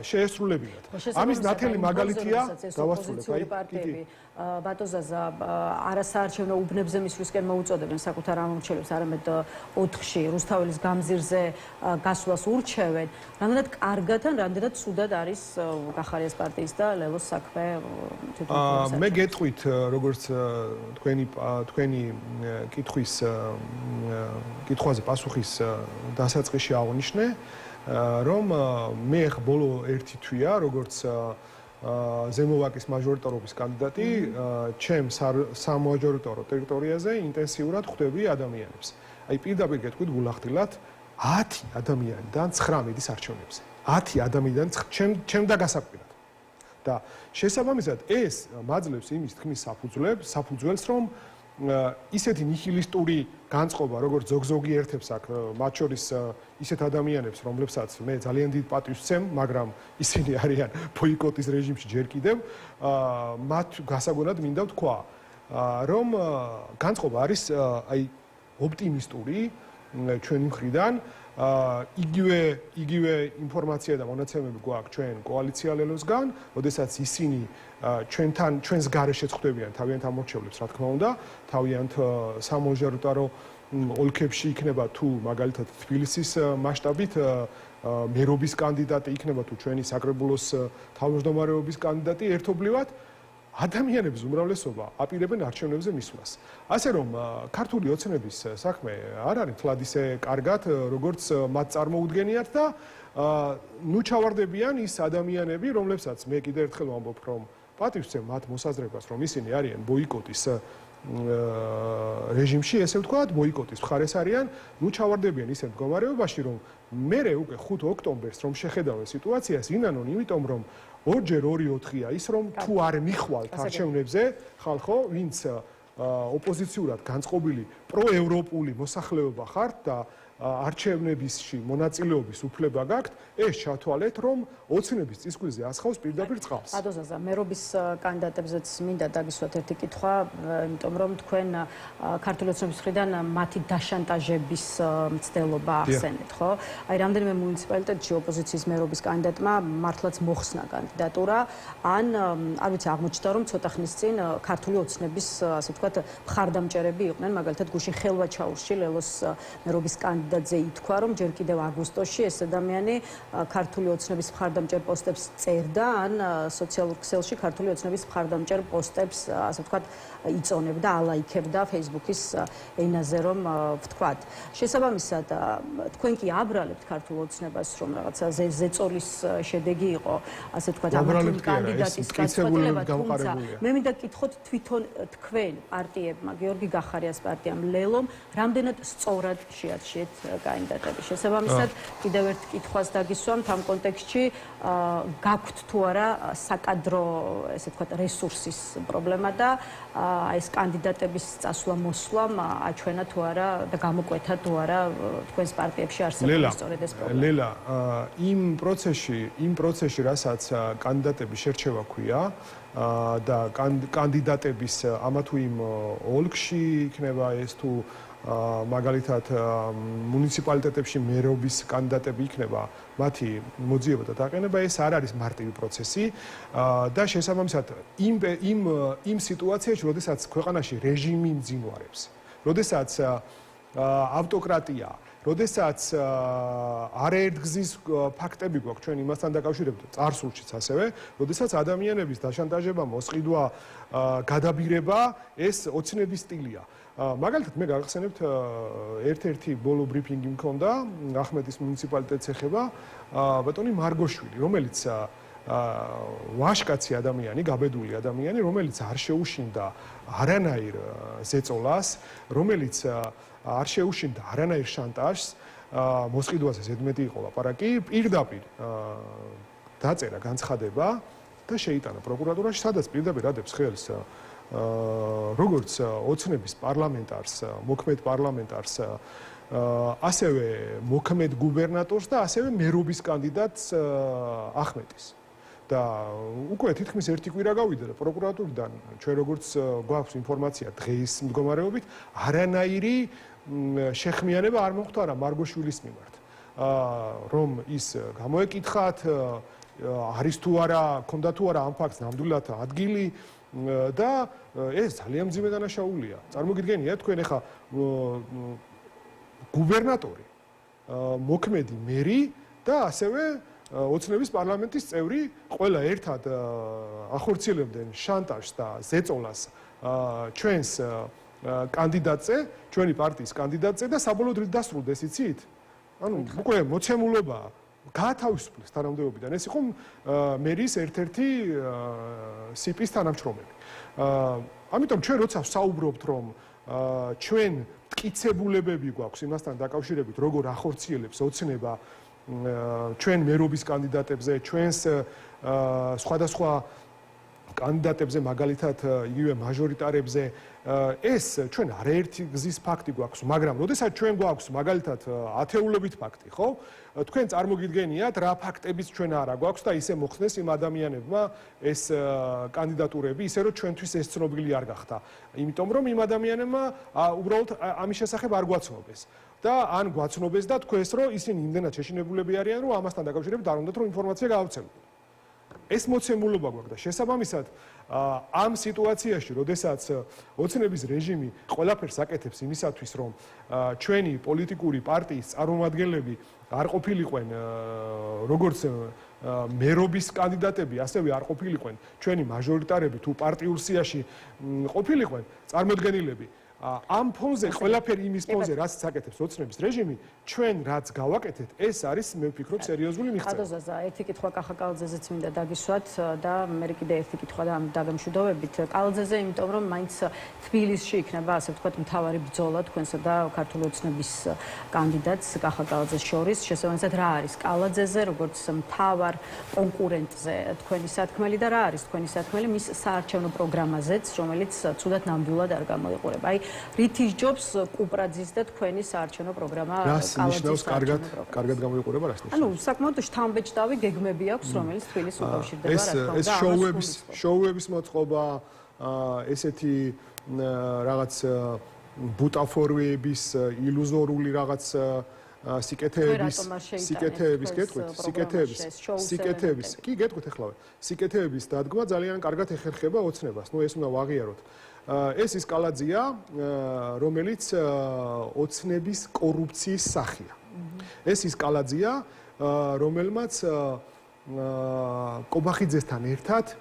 შეესრულებინათ. ამის ნათელი მაგალითია დავასრულებ პარტიები ბატონზაზა არასაარჩევნო უბნებზე მისვლისკენ მოუწოდებენ საკუთარ ამორჩევლებს, არამედ 4-ში რუსთაველის გამზირზე გასვლას ურჩევენ. რამდენად კარგად ან რამდენად ცუდად არის გახარიას პარტიის და ლელოს საქმე თვითმმართველობაზე? მე გეტყვით, როგორც თქვენი კითხვაზე პასუხის დასაწყისში აღნიშნე, რომ მე ბოლო 1 თვეა, როგორც ზემოვაკის მაჟორიტარობის კანდიდატი, ჩემს სამაჟორიტარო ტერიტორიაზე ინტენსიურად ხვდები ადამიანებს. აი პირდაპირ გეტყვით გულახდილად 10 ადამიანიდან 19-ის არჩევნებზე. 10 ადამიანიდან ჩემ და გასაკვირად. და შესაბამისად ეს მაძლევს იმის თქმის საფუძველს, რომ ისეთი ნიჰილისტური განწყობა, როგორც ზოგ-ზოგი ერთებს აქ, მათ შორის ისეთ ადამიანებს, რომლებსაც მე ძალიან დიდ პატივს ვცემ, მაგრამ ისინი არიან ბოიკოტის რეჟიმში ჯერ კიდევ, მათ გასაგონად მინდა ვთქვა, რომ განწყობა არის აი ოპტიმისტური ჩვენი მხრიდან, იგივე ინფორმაცია და მონაცემები გვაქვს ჩვენ კოალიცია ლელოსგან, როდესაც ისინი ჩვენს გარეშე ხვდებიან თავიანთ ამორჩევლებს, რა თქმა უნდა, თავიანთ სამაჟორიტარო ოლქებში იქნება თუ მაგალითად თბილისის მასშტაბით მერობის კანდიდატი, იქნება თუ ჩვენი საკრებულოს თავმჯდომარეობის კანდიდატი ერთობლივად ადამიანების უმრავლესობა აპირებენ არჩევნებზე მისვლას. ასე რომ ქართული ოცნების საქმე არ არის თლად ისე კარგად, როგორც მათ წარმოუდგენიათ და ნუ ჩავარდებიან ის ადამიანები, რომლებსაც მე კიდევ ერთხელ ვამბობ, რომ პატივს ვცემ მათ მოსაზრებას, რომ ისინი არიან ბოიკოტის რეჟიმში, ესე ვთქვათ, ბოიკოტის მხარეს არიან, ნუ ჩავარდებიან ისეთ მდგომარეობაში, რომ მერე უკვე 5 ოქტომბერს რომ შეხედავენ სიტუაციას, ინანონ, იმიტომ რომ ორჯერ 2-4-ია ის რომ თუ არ მიხვალთ არჩევნებზე ხალხო ვინც ოპოზიციურად განწყობილი პროევროპული მოსახლეობა ხართ და არჩევნებისში მონაწილეობის უფლება გაქვთ, ეს ჩათვალეთ, რომ ოცნების წისქვილზე ასხავს პირდაპირ წყალს. ადოზაზა, მერობის კანდიდატებზეც მინდა დაგისვათ ერთი კითხვა, იმიტომ რომ თქვენ ქართული ოცნების მხრიდან მათი დაშანტაჟების მცდელობა ახსენეთ, ხო? აი, რამდენიმე მუნიციპალიტეტში ოპოზიციის მერობის კანდიდატმა მართლაც მოხსნა კანდიდატურა, ან არ ვიცი, აღმოჩნდა რომ ცოტა ხნის წინ ქართული ოცნების, ასე ვთქვათ, მხარდამჭერები იყვნენ, მაგალითად გუშინ ხელვაჩაურში ლელოს მერობის კანდიდატზე ითქვა, რომ ჯერ კიდევ აგვისტოში ეს ადამიანი ქართული ოცნების მხარდამჭერ პოსტებს წერდა, ან სოციალურ ქსელში ქართული ოცნების მხარდამჭერ პოსტებს, ასე ვთქვათ, იწონებდა, ალაიქებდა Facebook-ის ენაზე, რომ ვთქვათ. შესაბამისად, თქვენ კი აბრალებთ ქართულ ოცნებას, რომ რაღაცა ზეწოლის შედეგი იყო, ასე ვთქვათ, ამათი კანდიდატის გაწყვეტილება, თუმცა მე მინდა გკითხოთ თვითონ თქვენ პარტიებმა, გიორგი გახარიას პარტიამ, ლელომ, რამდენად სწორად შეარჩიეთ კანდიდატები. შესაბამისად, კიდევ ერთ კითხვას დაგისვამთ ამ კონტექსტში, გაქვთ თუ არა საკადრო, ესე ვთქვათ, რესურსის პრობლემა და აი ეს კანდიდატების წასვლა-მოსვლამ აჩვენა თუ არა და გამოკვეთა თუ არა თქვენს პარტიებში არსებული სწორედ ეს პრობლემა. ლელა, იმ პროცესში, რასაც კანდიდატების შერჩევა ქვია და კანდიდატების ამა თუ იმ ოლქში იქნება ეს თუ მაგალითად მუნიციპალიტეტებში მერობის კანდიდატები იქნება მათი მოძიება და დაყენება, ეს არ არის მარტივი პროცესი და შესაბამისად იმ სიტუაციაში, როდესაც ქვეყანაში რეჟიმი მძინვარებს, როდესაც ავტოკრატია, როდესაც არაერთგზის ფაქტები გვაქვს ჩვენ იმასთან დაკავშირებით, წარსულშიც ასევე, როდესაც ადამიანების დაშანტაჟება, მოსყიდვა, გადაბირება ეს ოცნების სტილია. მაგალითად მე გახსენებთ ერთ-ერთი ბოლო ბრიფინგი მქონდა ახმეტის მუნიციპალიტეტს ეხება ბატონი მარგოშვილი, რომელიც ვაშკაცი ადამიანი, გაბედული ადამიანი, რომელიც არ შეუშინდა არანაირ ზეწოლას, რომელიც არ შეუშინდა არანაირ შანტაჟს, მოსყიდვაზე ზედმეტი იყო ლაპარაკი, პირდაპირ დაწერა განცხადება და შეიტანა პროკურატურაში, სადაც პირდაპირ ადებს ხელს როგორც ოცნების პარლამენტარს, მოქმედ პარლამენტარს, ასევე მოქმედ გუბერნატორს და ასევე მერობის კანდიდატს ახმეტის. და უკვე თითქმის ერთი კვირა გავიდა და პროკურატურიდან ჩვენ როგორც გვაქვს ინფორმაცია დღის მდგომარეობით, არანაირი შეხმიანება არ მოხდა რა მარგოშვილის მიმართ. რომ ის გამოეკითხათ, არის თუ არა, ქონდა თუ არა ამ ფაქტს ნამდვილად ადგილი და ეს ძალიან მძიმე დანაშაულია. წარმოგიდგენია თქვენ ახლა გუბერნატორი, მოქმედი მერი და ასევე ოცნების პარლამენტის წევრი ყველა ერთად ახორციელებდნენ შანტაჟს და ზეწოლას ჩვენს კანდიდატზე, ჩვენი პარტიის კანდიდატზე და საბოლოოდ დასრულდა ეს იცით? ანუ უკვე მოცემულობა გაათავისუფლეს თანამდებობიდან. ეს იყო მერის ერთ-ერთი სიპის თანამშრომელი. ამიტომ ჩვენ როცა ვსაუბრობთ, რომ ჩვენ მტკიცებულებები გვაქვს იმასთან დაკავშირებით, როგორ ახორციელებს ოცნება ჩვენ მერობის კანდიდატებზე, ჩვენს სხვადასხვა კანდიდატებზე, მაგალითად იგივე მაჟორიტარებზე, ეს ჩვენ არაერთი გზის ფაქტი გვაქვს, მაგრამ როდესაც ჩვენ გვაქვს მაგალითად ათეულობით ფაქტი, ხო? თქვენ წარმოგიდგენიათ რა ფაქტებიც ჩვენ არა გვაქვს და ისე მოხსნეს იმ ადამიანებმა ეს კანდიდატურები, ისე რომ ჩვენთვის ეს ცნობილი არ გახდა. იმიტომ რომ იმ ადამიანებმა უბრალოდ ამის შესახებ არ გვაცნობეს. და ან გვაცნობეს და თქვენს რომ ისინი იმდენად შეშინებულები არიან, რომ ამასთან დაკავშირებით არ უნდათ რომ ინფორმაცია გაავრცელონ. ეს მოცემულობა გვაქვს და შესაბამისად ამ სიტუაციაში, როდესაც ოცნების რეჟიმი ყველაფერს აკეთებს იმისათვის, რომ ჩვენი პოლიტიკური პარტიის წარმომადგენლები არ ყოფილიყვენ როგორც მერობის კანდიდატები, ასევე არ ყოფილიყვენ ჩვენი მაჟორიტარები თუ პარტიულ სიაში ყოფილიყვენ წარმოდგენილები, ამ ფონზე ყველაფერი იმის ფონზე რაც აკეთებს ოცნების რეჟიმი ჩვენ რაც გავაკეთეთ ეს არის მე ვფიქრობ სერიოზული მიღწევა. ხადოზაზა ერთი კითხვა კახა კალაძეზეც მინდა დაგისვათ და მე კიდე ერთი კითხვა და ამ დაგემშვიდობებით კალაძეზე იმიტომ რომ მაინც თბილისში იქნება ასე ვთქვათ მთავარი ბრძოლა თქვენსა და ქართული ოცნების კანდიდატს კახა კალაძეს შორის შესაბამისად რა არის კალაძეზე როგორც მთავარ კონკურენტზე თქვენი სათქმელი და რა არის თქვენი სათქმელი მის საარჩევნო პროგრამაზეც რომელიც ცუდად ნამდვილად არ გამოიყურება აი რით ისჯობს კუპრაძის და თქვენი საარჩევნო პროგრამა კალაძის კარგად გამოიყურება რას ნიშნავს? ანუ საკმაოდ შთამბეჭდავი გეგმები აქვს რომელიც თბილისს უკავშირდება რა თქმა უნდა ეს შოუების მოწყობა ესეთი რაღაც ბუტაფორიების iluzoruli რაღაც სიკეთეების კი გეტყვით ახლავე სიკეთეების დადგმა ძალიან კარგად ეხერხება ოცნებას ნუ ეს უნდა ვაღიაროთ ეს ის კალაძია რომელიც ოცნების კორუფციის სახია ეს ის კალაძია რომელმაც კობახიძესთან ერთად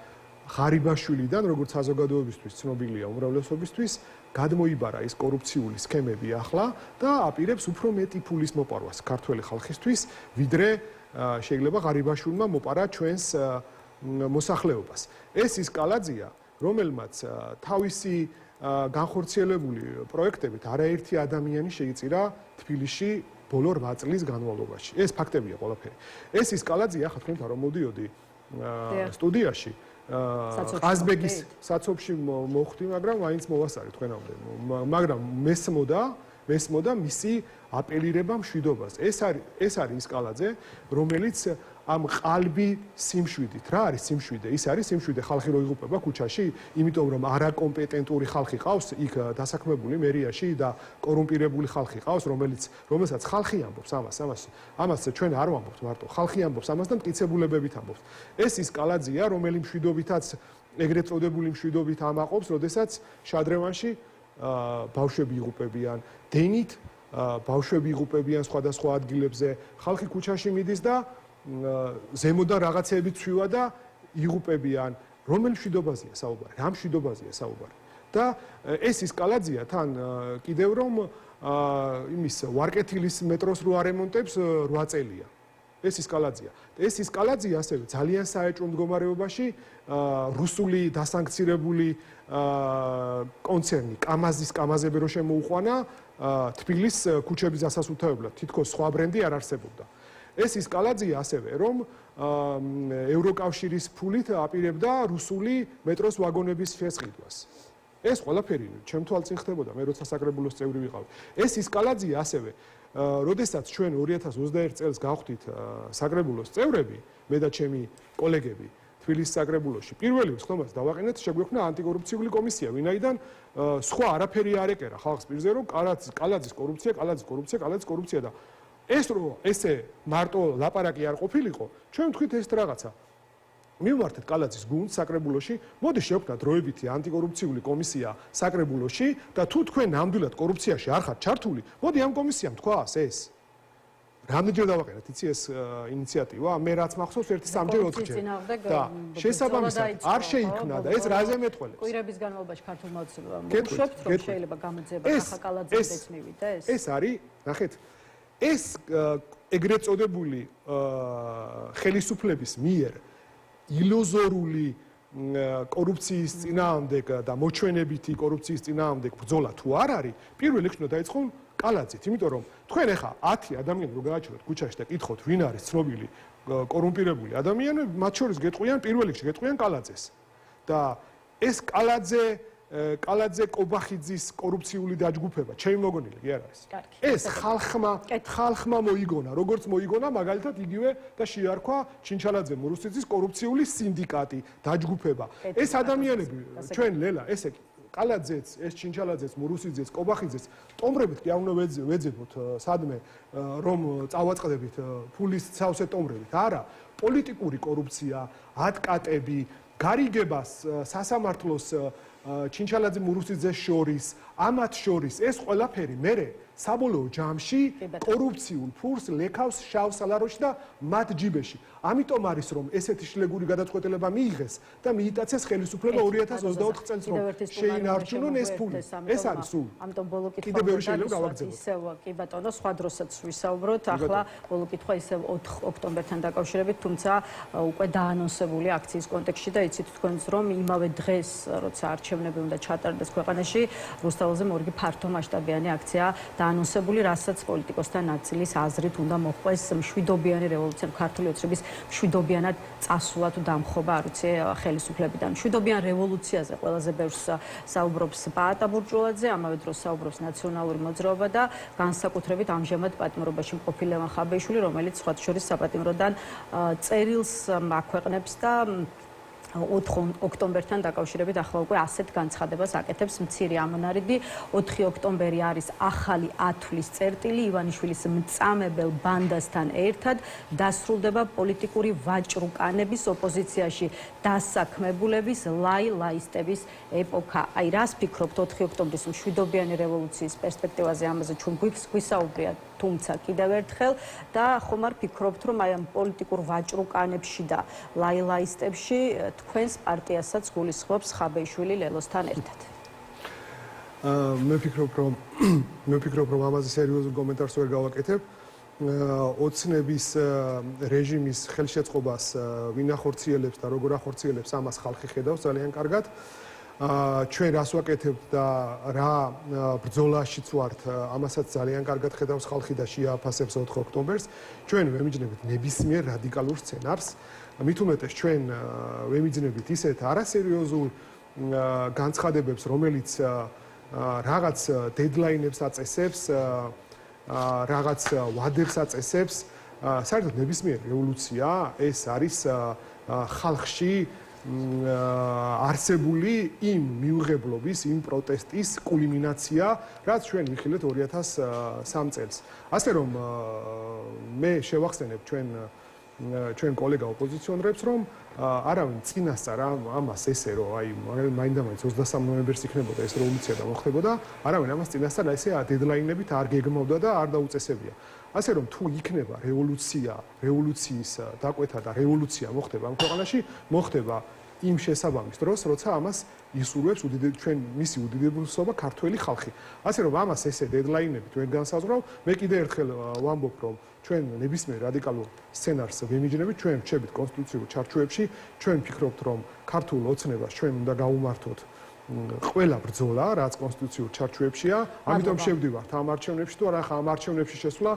ღარიბაშვილიდან როგორც საზოგადოებისთვის ცნობილია უმრავლესობისთვის გადმოიბარა ის კორუფციული სქემები ახლა და აპირებს უფრო მეტი ფულის მოპარვას ქართველი ხალხისთვის ვიდრე შეიძლება ღარიბაშვილმა მოპარა ჩვენს მოსახლეობას ეს ის კალაძია რომელმაც თავისი განხორციელებული პროექტებით არაერთი ადამიანი შეიწირა თბილისში ბოლო 8 წლის განმავლობაში ეს ფაქტებია ყველაფერი ეს ის კალაძია ახლა თქვენთან რომ მოდიოდი სტუდიაში ყაზბეგის საცობში მოხვდი მაგრამ მაინც მოვასწარი თქვენამდე მაგრამ მესმოდა მისი აპელირება მშვიდობას ეს არის ის კალაძე რომელიც ამ ყალბი სიმშვიდით რა არის სიმშვიდე ის არის სიმშვიდე ხალხი რო იღუპება ქუჩაში იმიტომ რომ არაკომპეტენტური ხალხი ყავს იქ დასაქმებული მერიაში და კორუმპირებული ხალხი ყავს რომელსაც ხალხი ამბობს ამას ჩვენ არ ვამბობთ მარტო ხალხი ამბობს ამას და მტკიცებულებებით ამბობს ეს ის კალაძია რომელი მშვიდობითაც ეგრეთ წოდებული მშვიდობით ამაყობს როდესაც შადრევანში ბავშვები იღუპებიან დენით ბავშვები იღუპებიან სხვადასხვა ადგილებზე ხალხი ქუჩაში მიდის და ზემოდან რაღაცეები ცვივა და იღუპებიან რომელ მშვიდობაზეა საუბარი რა მშვიდობაზეა საუბარი და ეს ის კალაძია თან კიდევ რომ იმის ვარკეთილის მეტროს რო არემონტებს 8 წელია ეს ის კალაძია ასევე ძალიან საეჭვო მდგომარეობაში რუსული დასანქცირებული კონცერნი კამაზები რო შემოუყვანა თბილის ქუჩების დასასუფთავებლად თითქოს სხვა ბრენდი არ არსებობდა ეს ის კალაძია ასევე რომ ევროკავშირის ფულით აპირებდა რუსული მეტროს ვაგონების შესყიდვას ეს ყველაფერი ჩემ თვალწინ ხდებოდა მე როცა საკრებულოს წევრი ვიყავი ეს ის კალაძია ასევე როდესაც ჩვენ 2021 წელს გავხდით საკრებულოს წევრები მე და ჩემი კოლეგები თბილისის საკრებულოში პირველი ხომას დავაყენეთ შეგვექმნა ანტიკორუფციული კომისია ვინაიდან სხვა არაფერი არ ეკერა ხალხს პირზე რომ კალაძის კორუფცია და ეს რო ესე მარტო ლაპარაკი არ ყოფილიყო ჩვენ თქვით ეს რაღაცა მივმართეთ კალაძის გუნდს საკრებულოში მოდი შევქმნათ დროებითი ანტიკორუფციული კომისია საკრებულოში და თუ თქვენ ნამდვილად კორუფციაში არ ხართ ჩართული მოდი ამ კომისიამ თქვას ეს რამდენჯერ დავაყენეთ იცი ეს ინიციატივა მე რაც მახსოვს 1-3-4 და შესაბამისად არ შეიქმნა და ეს რაზე მეტყველებს კვირების განმავლობაში ქართულმა ოცნებამ მოუშვებთ რომ შეიძლება გამოძება კახა კალაძეს მივიდა ეს არის ნახეთ ეს ეგრეთ წოდებული ხელისუფლების მიერ iluzoruli კორუფციის წინააღმდეგ და მოჩვენებითი კორუფციის წინააღმდეგ ბრძოლა თუ არ არის პირველ რიგში უნდა დაიწყო კალაძით იმიტომ რომ თქვენ ახლა 10 ადამიანი რო გააჩეროთ ქუჩაში და კითხოთ ვინ არის ცნობილი კორუმპირებული ადამიანები მათ შორის გეტყვიან პირველ რიგში გეტყვიან კალაძეს და ეს კალაძე კობახიძის კორუფციული დაჯგუფება ჩემი მოგონილი კი არ არის ეს ხალხმა მოიგონა როგორც მოიგონა მაგალითად იგივე და შეარქვა ჩინჩალაძე მურუსიძის კორუფციული სინდიკატი დაჯგუფება ეს ადამიანები ჩვენ ლელა ესე კალაძეც ეს ჩინჩალაძეც მურუსიძეც კობახიძეც ტომბრებით კი არ უნდა ვეძებოთ სადმე რომ წავაწყდებით ფულის სავსე ტომბრებით არა პოლიტიკური კორუფცია ატკატები გარიგებას სასამართლოს ჩინჩალაძე მურუსიძეს შორის ამათ შორის ეს ყველაფერი მე საბოლოო ჯამში კორუფციულ ფურს ლექავს შავ სალაროში და მათ ჯიბეში. ამიტომ არის რომ ესეთი შილეგური გადაწყვეტილება მიიღეს და მიიტაცეს ხელისუფლება 2024 წელს რომ შეინარჩუნონ ეს ფული. ეს არის სულ. ამიტომ ბოლო კითხვა კიდევ ბევრი შეიძლება გავაგრძელოთ. ისევ კი ბატონო, სხვა დროსაც ვისაუბროთ. ახლა ბოლო კითხვა ისევ 4 ოქტომბერთან დაკავშირებით, თუმცა უკვე დაანონსებული აქციის კონტექსტში და იცით თქვენს რომ იმავე დღეს, როცა არჩევნები უნდა ჩატარდეს ქვეყანაში, რუსთაველზე მორიგი ფართო მასშტაბიანი აქცია დაანონსებული, რასაც პოლიტიკოსთა ნაწილის აზრით უნდა მოხდეს მშვიდობიანი რევოლუცია, ქართული ოცნების მშვიდობიანად წასვლა თუ დამხობა, არ ვიცი, ხელისუფლებიდან. მშვიდობიან რევოლუციაზე ყველაზე ბევრს საუბრობს პაატა ბურჯულაძე, ამავე დროს საუბრობს ნაციონალური მოძრაობა და განსაკუთრებით ამჟამად პატიმრობაში მყოფი ლევან ხაბეიშვილი, რომელიც სხვათა შორის საპატიმროდან წერილს აქვეყნებს და 4 ოქტომბერთან დაკავშირებით ახლა უკვე ასეთ განცხადებას აკეთებს მცირე ამონარიდი. 4 ოქტომბერი არის ახალი ათვლის წერტილი ივანიშვილის მწამებელ ბანდასთან ერთად დასრულდება პოლიტიკური ვაჭრუკანების ოპოზიციაში დასაქმებულების ლაისტების ეპოქა. აი რას ფიქრობთ 4 ოქტომბრის მშვიდობიანი რევოლუციის პერსპექტივაზე? ამაზე ჩვენ გვისაუბრია თუმცა კიდევ ერთხელ და ხომ არ ფიქრობთ რომ აი ამ პოლიტიკურ ვაჭრუკანებში და ლაისტებში თქვენს პარტიასაც გულისხმობს ხაბეიშვილი ლელოსთან ერთად? მე ვფიქრობ რომ ამაზე სერიოზულ კომენტარს ვერ გავაკეთებ. ოცნების რეჟიმის ხელშეწყობას ვინ ახორციელებს და როგორ ახორციელებს ამას ხალხი ხედავს ძალიან კარგად. ჩვენ რას ვაკეთებთ და რა ბრძოლაშიც ვართ, ამასაც ძალიან კარგად ხედავს ხალხი და შეაფასებს 4 ოქტომბერს. ჩვენ ვემიჯნებით ნებისმიერ რადიკალურ სცენარს. მით უმეტეს ჩვენ ვემიჯნებით ისეთ არასერიოზულ განცხადებებს, რომელიც რაღაც დედლაინებს აწესებს, რაღაც ვადებს აწესებს. საერთოდ ნებისმიერ რევოლუცია ეს არის ხალხში არსებული იმ მიუღებლობის, იმ პროტესტის კულმინაცია, რაც ჩვენ ვიხილეთ 2003 წელს. ასე რომ მე შევახსენებ ჩვენ კოლეგა ოპოზიციონერებს, რომ არავინ წინასწარ ამას ესე რომ აი მაინდა-მაინც 23 ნოემბერს იქნებოდა ეს რევოლუცია და მოხდებოდა, არავინ ამას წინასწარ ესე დედლაინებით არ გეგმავდა და არ დაუწესებია. ასე რომ თუ იქნება რევოლუციის დაკვეთა და რევოლუცია მოხდება ამ ქვეყანაში, მოხდება იმ შესაბამის დროს, როცა ამას ისურვებს ჩვენ მისი უდიდებულესობა ქართველი ხალხი. ასე რომ ამას ესე დედლაინებით ვერ განსაზღვრავ, მე კიდევ ერთხელ ვამბობ, რომ ჩვენ ნებისმიერ რადიკალურ სცენარს ვემიჯნებით, ჩვენ ვჩებით კონსტიტუციურ ჩარჩოებში, ჩვენ ვფიქრობთ, რომ ქართულ ოცნებას ჩვენ უნდა გავუმართოთ ყველა ბრძოლა, რაც კონსტიტუციურ ჩარჩოებშია, ამიტომ შევდივართ ამ არჩევნებში, თუ არა ამ არჩევნებში შესვლა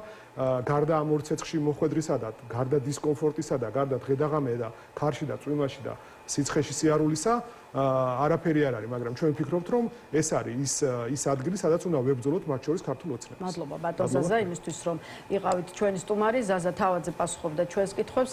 გარდა ამ ორ ცეცხლში მოხვედრისა და გარდა დისკომფორტისა და გარდა დღე-დაღამე და ქარში და წვიმაში და სიცხეში სიარულისა არაფერი არ არის, მაგრამ ჩვენ ვფიქრობთ, რომ ეს არის ის ადგილი, სადაც უნდა ვებრძოლოთ მათ შორის ქართულ ოცნებას. მადლობა ბატონ ზაზა იმისთვის, რომ იყავით ჩვენი სტუმარი. ზაზა თავაძე პასუხობდა ჩვენს კითხვებს.